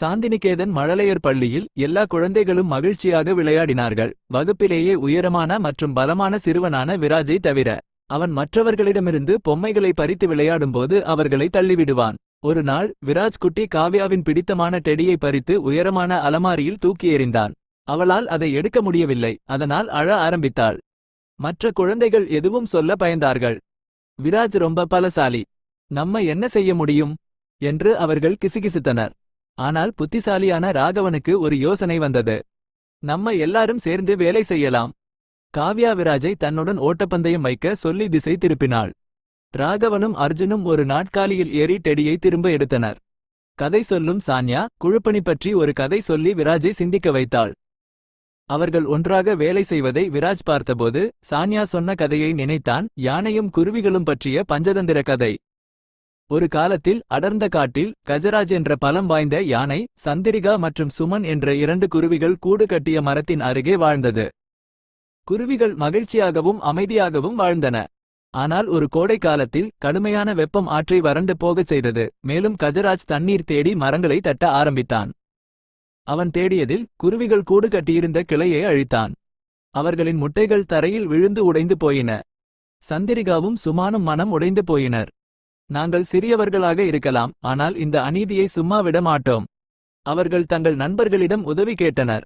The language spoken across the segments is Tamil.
சாந்திநிகேதன் மழலையர் பள்ளியில் எல்லா குழந்தைகளும் மகிழ்ச்சியாக விளையாடினார்கள். வகுப்பிலேயே உயரமான மற்றும் பலமான சிறுவனான விராஜை தவிர. அவன் மற்றவர்களிடமிருந்து பொம்மைகளை பறித்து விளையாடும்போது அவர்களை தள்ளிவிடுவான். ஒரு நாள் விராஜ் குட்டி காவ்யாவின் பிடித்தமான டெடியை பறித்து உயரமான அலமாரியில் தூக்கி எறிந்தான். அவளால் அதை எடுக்க முடியவில்லை, அதனால் அழ ஆரம்பித்தாள். மற்ற குழந்தைகள் எதுவும் சொல்ல பயந்தார்கள். விராஜ் ரொம்ப பலசாலி, நம்ம என்ன செய்ய முடியும் என்று அவர்கள் கிசுகிசுத்தனர். ஆனால் புத்திசாலியான ராகவனுக்கு ஒரு யோசனை வந்தது. நம்ம எல்லாரும் சேர்ந்து வேலை செய்யலாம். காவ்யா விராஜை தன்னுடன் ஓட்டப்பந்தயம் வைக்க சொல்லி திசை திருப்பினாள். ராகவனும் அர்ஜுனும் ஒரு நாட்காலியில் ஏறி டெடியை திரும்ப எடுத்தனர். கதை சொல்லும் சான்யா குழுப்பணி பற்றி ஒரு கதை சொல்லி விராஜை சிந்திக்க வைத்தாள். அவர்கள் ஒன்றாக வேலை செய்வதை விராஜ் பார்த்தபோது சான்யா சொன்ன கதையை நினைத்தான். யானையும் குருவிகளும் பற்றிய பஞ்சதந்திர கதை. ஒரு காலத்தில் அடர்ந்த காட்டில் கஜராஜ் என்ற பலம் வாய்ந்த யானை, சந்திரிகா மற்றும் சுமன் என்ற 2 குருவிகள் கூடு கட்டிய மரத்தின் அருகே வாழ்ந்தது. குருவிகள் மகிழ்ச்சியாகவும் அமைதியாகவும் வாழ்ந்தன. ஆனால் ஒரு கோடை காலத்தில் கடுமையான வெப்பம் ஆற்றை வறண்டு போகச் செய்தது. மேலும் கஜராஜ் தண்ணீர் தேடி மரங்களை தட்ட ஆரம்பித்தான். அவன் தேடியதில் குருவிகள் கூடு கட்டியிருந்த கிளையை அழித்தான். அவர்களின் முட்டைகள் தரையில் விழுந்து உடைந்து போயின. சந்திரிகாவும் சுமானும் மனம் உடைந்து போயினர். நாங்கள் சிறியவர்களாக இருக்கலாம், ஆனால் இந்த அநீதியை சும்மா விட மாட்டோம். அவர்கள் தங்கள் நண்பர்களிடம் உதவி கேட்டனர்.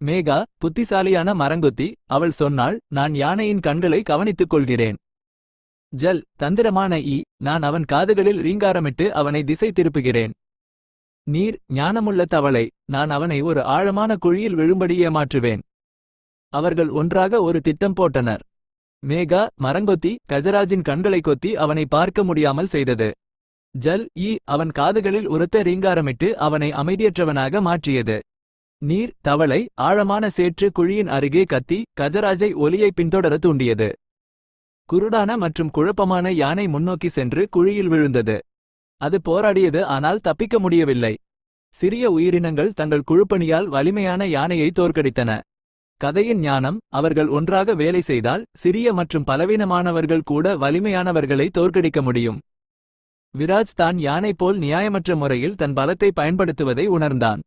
மேகா புத்திசாலியான மரங்கொத்தி, அவள் சொன்னாள், நான் யானையின் கண்களை கவனித்துக் கொள்கிறேன். ஜல் தந்திரமான நான் அவன் காதுகளில் ரீங்காரமிட்டு அவனை திசை திருப்புகிறேன். நீர் ஞானமுள்ள தவளை, நான் அவனை ஒரு ஆழமான குழியில் விழும்படி ஏமாற்றுவேன். அவர்கள் ஒன்றாக ஒரு திட்டம் போட்டனர். மேகா மரங்கொத்தி கஜராஜின் கண்களை கொத்தி அவனை பார்க்க முடியாமல் செய்தது. ஜல் அவன் காதுகளில் உரத்த ரீங்காரமிட்டு அவனை அமைதியற்றவனாக மாற்றியது. நீர் தவளை ஆழமான சேற்று குழியின் அருகே கத்தி கஜராஜை ஒலியை பின்தொடர தூண்டியது. குருடான மற்றும் குழப்பமான யானை முன்னோக்கி சென்று குழியில் விழுந்தது. அது போராடியது, ஆனால் தப்பிக்க முடியவில்லை. சிறிய உயிரினங்கள் தங்கள் குழுப்பணியால் வலிமையான யானையை தோற்கடித்தன. கதையின் ஞானம், அவர்கள் ஒன்றாக வேலை செய்தால் சிறிய மற்றும் பலவீனமானவர்கள் கூட வலிமையானவர்களை தோற்கடிக்க முடியும். விராஜ் தான் யானை போல் நியாயமற்ற முறையில் தன் பலத்தை பயன்படுத்துவதை உணர்ந்தான்.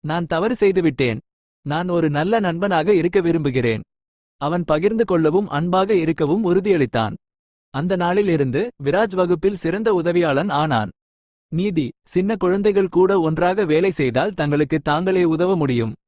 நான் தவறு செய்துவிட்டேன். நான் ஒரு நல்ல நண்பனாக இருக்க விரும்புகிறேன். அவன் பகிர்ந்து கொள்ளவும் அன்பாக இருக்கவும் உறுதியளித்தான். அந்த நாளில் இருந்து விராஜ் வகுப்பில் சிறந்த உதவியாளன் ஆனான். நீதி, சின்ன குழந்தைகள் கூட ஒன்றாக வேலை செய்தால் தங்களுக்கு தாங்களே உதவ முடியும்.